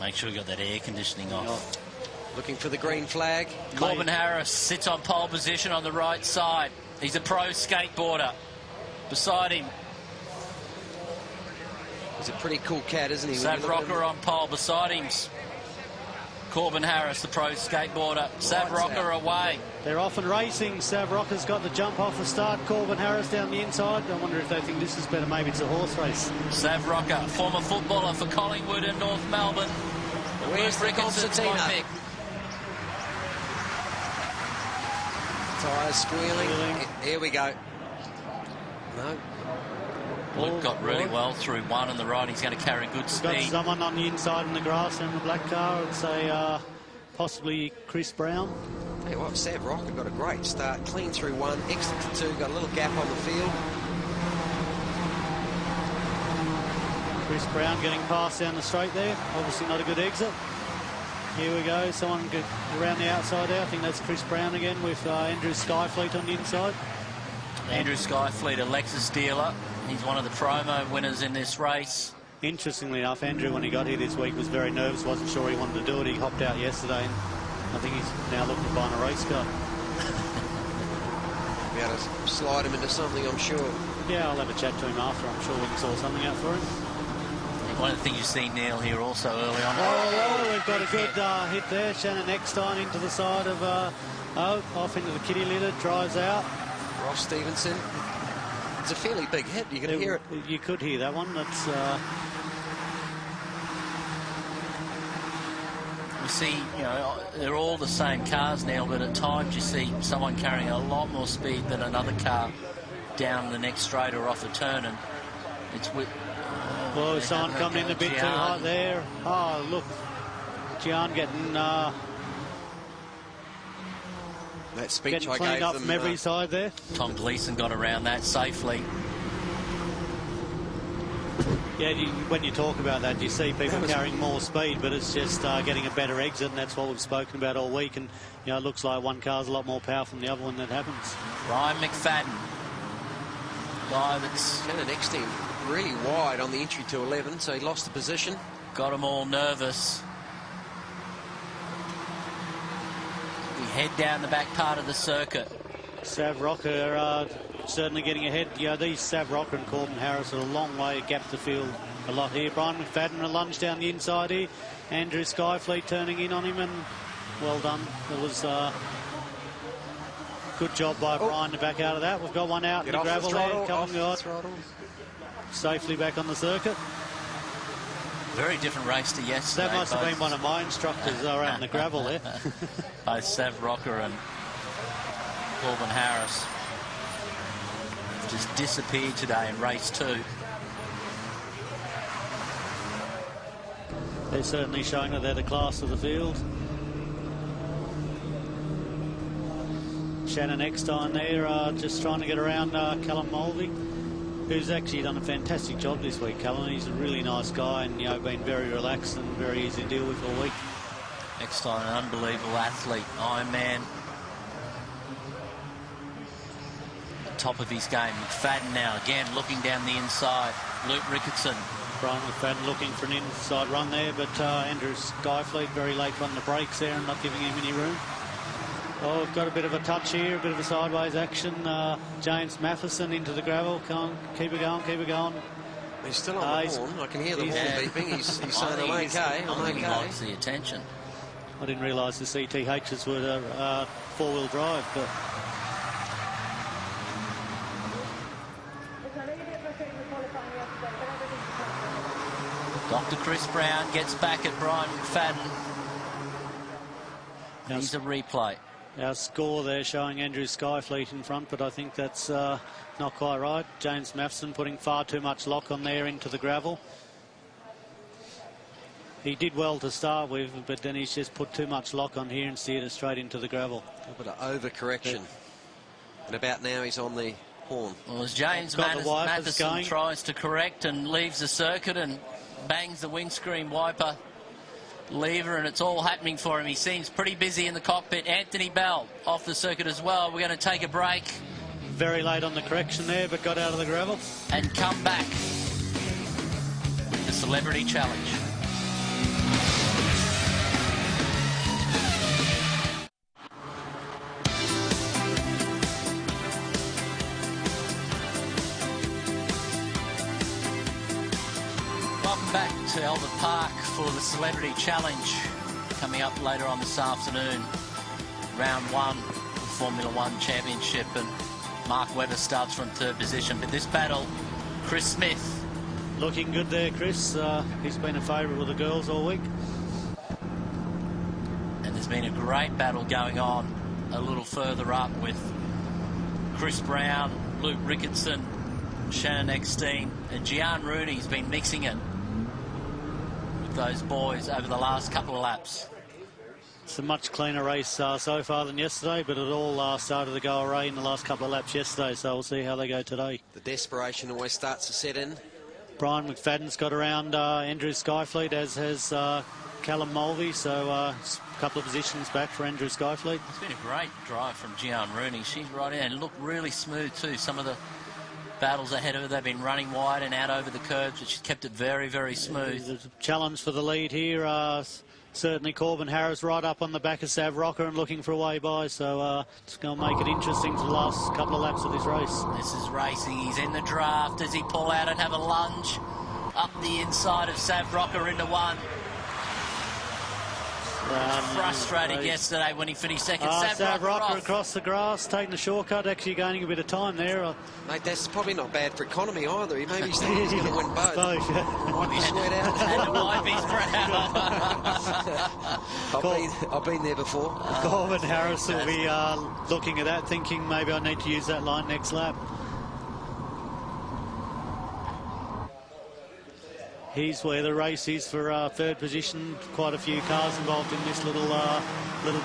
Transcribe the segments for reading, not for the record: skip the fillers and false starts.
Make sure you got that air conditioning off. Looking for the green flag. Corbin Harris sits on pole position on the right side. He's a pro skateboarder. Beside him, he's a pretty cool cat, isn't he? Sav Rocker on pole. Beside him's Corbin Harris, the pro skateboarder. Sav Rocker away. They're often racing. Sav Rocker's got the jump off the start. Corbin Harris down the inside. I wonder if they think this is better. Maybe it's a horse race. Sav Rocker, former footballer for Collingwood and North Melbourne. Where's the concertina? Tyres squealing. Here we go. No. Luke got really well through one on the right. He's going to carry good speed. Got someone on the inside in the grass in the black car. I'd say possibly Chris Brown. Hey, what? Sav Rocker got a great start. Clean through one. Exit to two. Got a little gap on the field. Chris Brown getting past down the straight there. Obviously not a good exit. Here we go. Someone around the outside there. I think that's Chris Brown again with Andrew Skyfleet on the inside. Andrew Skyfleet, a Lexus dealer. He's one of the promo winners in this race. Interestingly enough, Andrew, when he got here this week, was very nervous. Wasn't sure he wanted to do it. He hopped out yesterday, and I think he's now looking to buy a race car. Be able to slide him into something, I'm sure. Yeah, I'll have a chat to him after. I'm sure we can sort something out for him. One of the things you've seen Neil here also early on. Oh, we've got a good hit there. Shannon Eckstein into the side of off into the kitty litter, drives out. Ross Stevenson. It's a fairly big hit. You can hear it. You could hear that one. That's. You see, you know, they're all the same cars now, but at times you see someone carrying a lot more speed than another car down the next straight or off a turn, and it's with. Well, someone coming in a bit too hot there. Oh, look. Gian getting that speech getting cleaned up from every side there. Tom Gleeson got around that safely. Yeah, when you talk about that, you see people carrying more speed, but it's just getting a better exit, and that's what we've spoken about all week. And, you know, it looks like one car's a lot more powerful than the other when that happens. Ryan McFadden. Guy that's... Shannon Eckstein really wide on the entry to 11, so he lost the position. Got them all nervous. We head down the back part of the circuit. Sav Rocker certainly getting ahead. You know, these Sav Rocker and Corbin Harris are a long way gap the field a lot here. Brian McFadden a lunge down the inside here. Andrew Skyfleet turning in on him, and well done. It was good job by Brian to back out of that. We've got one out in the gravel there. Safely back on the circuit. Very different race to yesterday. That must have been one of my instructors out in the gravel there. Both Sav Rocker and Corbin Harris just disappeared today in race 2. They're certainly showing that they're the class of the field. Shannon Eckstein there just trying to get around Callum Mulvey, who's actually done a fantastic job this week. Callum, he's a really nice guy, and, you know, been very relaxed and very easy to deal with all week. Eckstein, an unbelievable athlete, Ironman. Top of his game. McFadden now again looking down the inside. Luke Ricketson. Brian McFadden looking for an inside run there, but Andrew Skyfleet very late on the brakes there and not giving him any room. Oh, we've got a bit of a touch here, a bit of a sideways action. James Matheson into the gravel. Come on, keep it going, keep it going. He's still on the horn. I can hear the horn beeping. He's saying I'm okay. I'm okay. He likes the attention. I didn't realise the CTHs were four-wheel drive, but. Dr. Chris Brown gets back at Brian McFadden. Needs a replay. Our score there showing Andrew Skyfleet in front, but I think that's not quite right. James Matheson putting far too much lock on there into the gravel. He did well to start with, but then he's just put too much lock on here and steered it straight into the gravel. A bit of overcorrection. And about now he's on the horn. Well, as James Matheson tries to correct and leaves the circuit and bangs the windscreen wiper lever, and it's all happening for him. He seems pretty busy in the cockpit. Anthony Bell off the circuit as well. We're going to take a break. Very late on the correction there, but got out of the gravel. And come back with the Celebrity Challenge. back to Albert Park for the Celebrity Challenge coming up later on this afternoon. Round 1 of the Formula 1 Championship, and Mark Webber starts from 3rd position. But this battle, Chris Smith. Looking good there, Chris. He's been a favourite with the girls all week. And there's been a great battle going on a little further up with Chris Brown, Luke Ricketson, Shannon Eckstein, and Gian Rooney's been mixing it with those boys over the last couple of laps. It's a much cleaner race so far than yesterday, but it all started to go away in the last couple of laps yesterday, so we'll see how they go today. The desperation always starts to set in. Brian McFadden's got around Andrew Skyfleet, as has Callum Mulvey, so a couple of positions back for Andrew Skyfleet. It's been a great drive from Gian Rooney. She's right in and looked really smooth too. Some of the battles ahead of her, they've been running wide and out over the curves, but she's kept it very, very smooth. There's a challenge for the lead here. Certainly Corbin Harris right up on the back of Sav Rocker and looking for a way by, so it's going to make it interesting for the last couple of laps of this race. This is racing. He's in the draft. Does he pull out and have a lunge up the inside of Sav Rocker into one? Frustrated yesterday when he finished second. Sav Rocker across the grass, taking the shortcut, actually gaining a bit of time there. Mate, that's probably not bad for economy either. He maybe thinks he's going to win both. Might be sweat out. And wipe his brow. I've been there before. Corbin Harris will be looking at that, thinking maybe I need to use that line next lap. He's where the race is for 3rd position. Quite a few cars involved in this little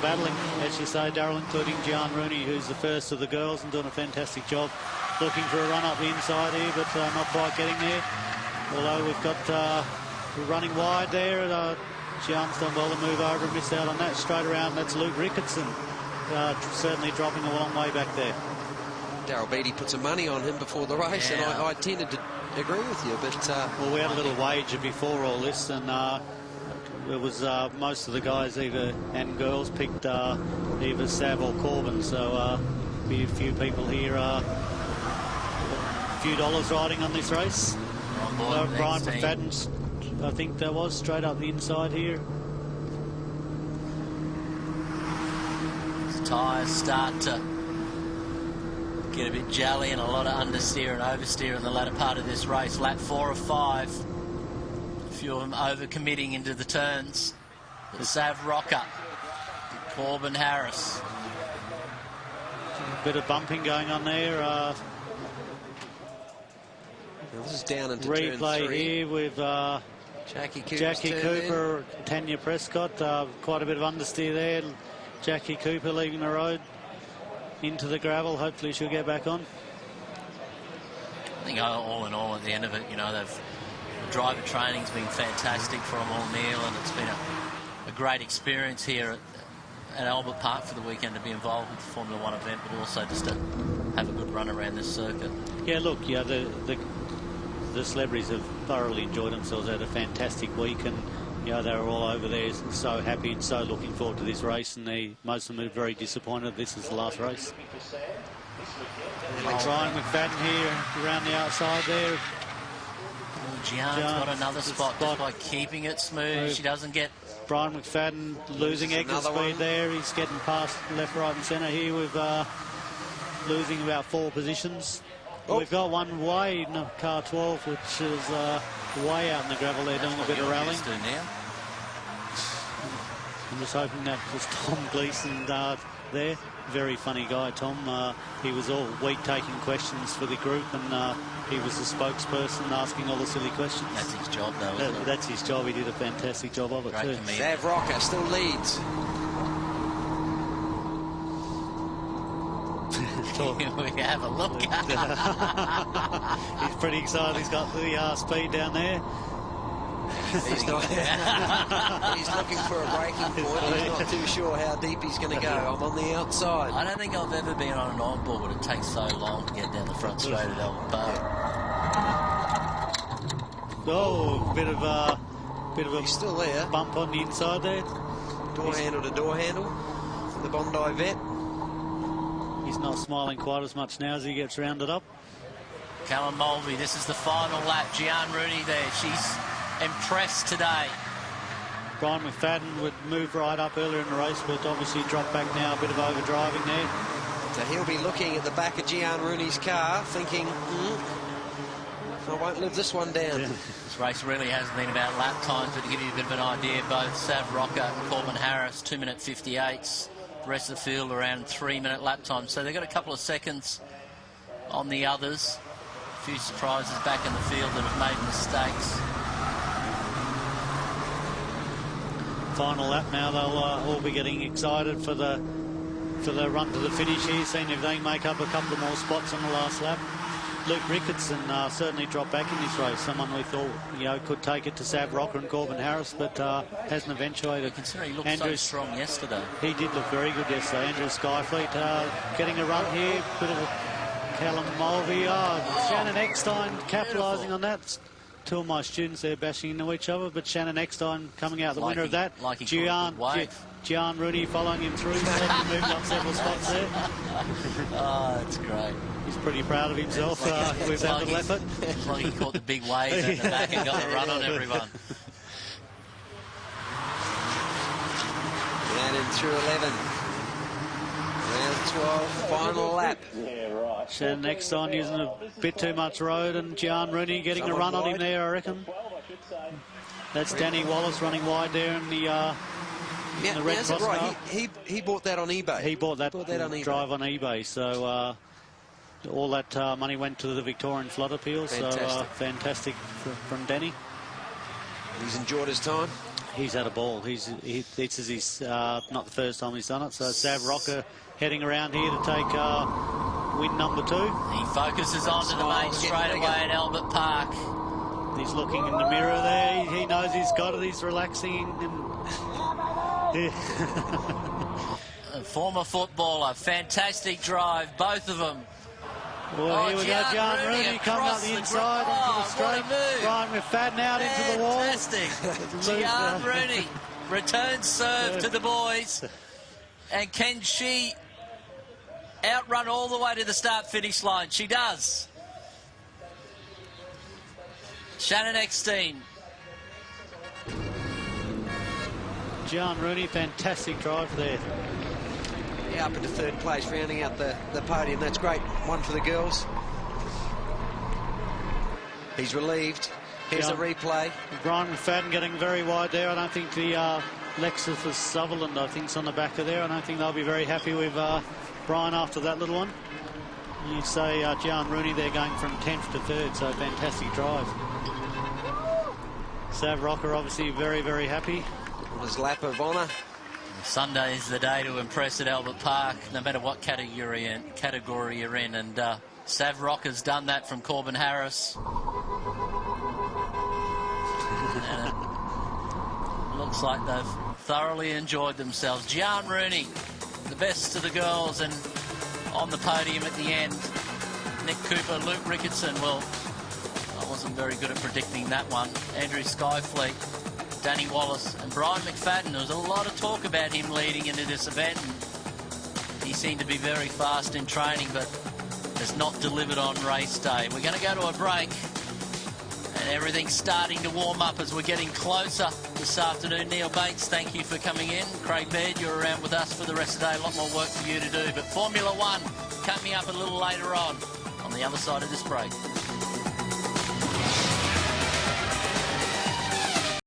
battling, as you say, Darryl, including Gian Rooney, who's the first of the girls and doing a fantastic job. Looking for a run up the inside here, but not quite getting there. Although we've got running wide there. Gian's done well to move over and miss out on that. Straight around, that's Luke Ricketson. Certainly dropping a long way back there. Darryl Beattie put some money on him before the race, and I tended to agree with you, but... well, we had a little wager before all this, and it was most of the guys and girls picked either Sav or Corbin, so be a few people here, a few dollars riding on this race. Brian McFadden, I think that was, straight up the inside here. His tyres start to get a bit jelly and a lot of understeer and oversteer in the latter part of this race. Lap 4 of 5. A few of them over-committing into the turns. The Sav Rocker, Corbin Harris. A bit of bumping going on there. This is down into replay turn 3. Here with Jackie Cooper, Tanya Prescott. Quite a bit of understeer there. Jackie Cooper leaving the road into the gravel. Hopefully she'll get back on. I think all in all, at the end of it, you know, the driver training's been fantastic for them all, Neil, and it's been a great experience here at Albert Park for the weekend to be involved with the Formula 1 event, but also just to have a good run around this circuit. Yeah, look, yeah, the celebrities have thoroughly enjoyed themselves. They had a fantastic week, and you know, they were all over there so happy and so looking forward to this race, and most of them are very disappointed this is the last race. Brian McFadden here around the outside there. Gian's got another spot just by keeping it smooth. She doesn't get... Brian McFadden losing exit speed there. He's getting past left, right and centre here with losing about 4 positions. Oh. We've got one way in car 12, which is way out in the gravel there, doing a bit of rallying. I'm just hoping that was Tom Gleeson there. Very funny guy, Tom. He was all week taking questions for the group, and he was the spokesperson asking all the silly questions. That's his job, though, isn't it? That's his job. He did a fantastic job of it, too. Sav Rocker still leads. We have a look. He's pretty excited. He's got the speed down there. He's looking for a braking point. He's not too sure how deep he's going to go. I'm on the outside. I don't think I've ever been on an onboard, but it takes so long to get down the front straight at Albert Park. Oh, bit of a he's still there. Bump on the inside there. Door handle to door handle for the Bondi vet. He's not smiling quite as much now as he gets rounded up. Callum Mulvey, this is the final lap. Gian Rooney there. She's impressed today. Brian McFadden would move right up earlier in the race, but obviously dropped back now. A bit of overdriving there. So he'll be looking at the back of Gian Rooney's car, thinking, I won't live this one down. Yeah. This race really hasn't been about lap times, but to give you a bit of an idea, both Sav Rocker and Corbin Harris, 2-minute 58s. The rest of the field around 3-minute lap times. So they've got a couple of seconds on the others. A few surprises back in the field that have made mistakes. Final lap now. They'll all be getting excited for the run to the finish here, seeing if they can make up a couple of more spots on the last lap. Luke Ricketson certainly dropped back in this race. Someone we thought, you know, could take it to Sav Rocker and Corbin Harris, but hasn't eventuated. Considering he looked so strong yesterday. He did look very good yesterday. Andrew Skyfleet getting a run here. Bit of a Callum Mulvey. Shannon Eckstein capitalising on that. Two of my students there bashing into each other, but Shannon Eckstein coming out the winner of that. Gian Rooney following him through. Moved on several spots there. Oh, that's great. He's pretty proud of himself with that little effort. It's like he caught the big wave at the back and got the run on everyone. Down in through 11. Round 12, final lap. Shannon Eckstein using a bit too much road, and Gian Rooney getting a run on him there, I reckon. That's Danny Wallace running wide there in the red cross car. He bought that on eBay. He bought that drive on eBay. So all that money went to the Victorian Flood Appeal. Fantastic. So fantastic from Danny. He's enjoyed his time. He's had a ball. This is his not the first time he's done it. So Sav Rocker heading around here to take win number 2. He focuses onto the main straightaway at Albert Park. He's looking in the mirror there. He knows he's got it. He's relaxing. A former footballer. Fantastic drive, both of them. Well, here we go. Gian Rooney coming up the inside into the straight. Brian McFadden out into the wall. Fantastic. Gian Rooney returns serve to the boys. And can she outrun all the way to the start-finish line? She does. Shannon Eckstein. Gian Rooney, fantastic drive there. Yeah, up into 3rd place, rounding out the podium. That's great. One for the girls. He's relieved. Here's a replay. Brian McFadden getting very wide there. I don't think the Lexus of Sutherland, I think, is on the back of there. I don't think they'll be very happy with Brian after that little one. You'd say Gian Rooney, they're going from 10th to 3rd, so fantastic drive. Sav Rocker obviously very, very happy. On his lap of honour. Sunday is the day to impress at Albert Park, no matter what category you're in. And Sav Rocker's done that from Corbin Harris. And it looks like they've thoroughly enjoyed themselves. Gian Rooney, the best of the girls, and on the podium at the end, Nick Cooper, Luke Ricketson. Well, I wasn't very good at predicting that one. Andrew Skyfleet, Danny Wallace and Brian McFadden. There was a lot of talk about him leading into this event, and he seemed to be very fast in training, but has not delivered on race day. We're going to go to a break, and everything's starting to warm up as we're getting closer this afternoon. Neil Bates, thank you for coming in. Craig Baird, you're around with us for the rest of the day. A lot more work for you to do, but Formula One coming up a little later on the other side of this break.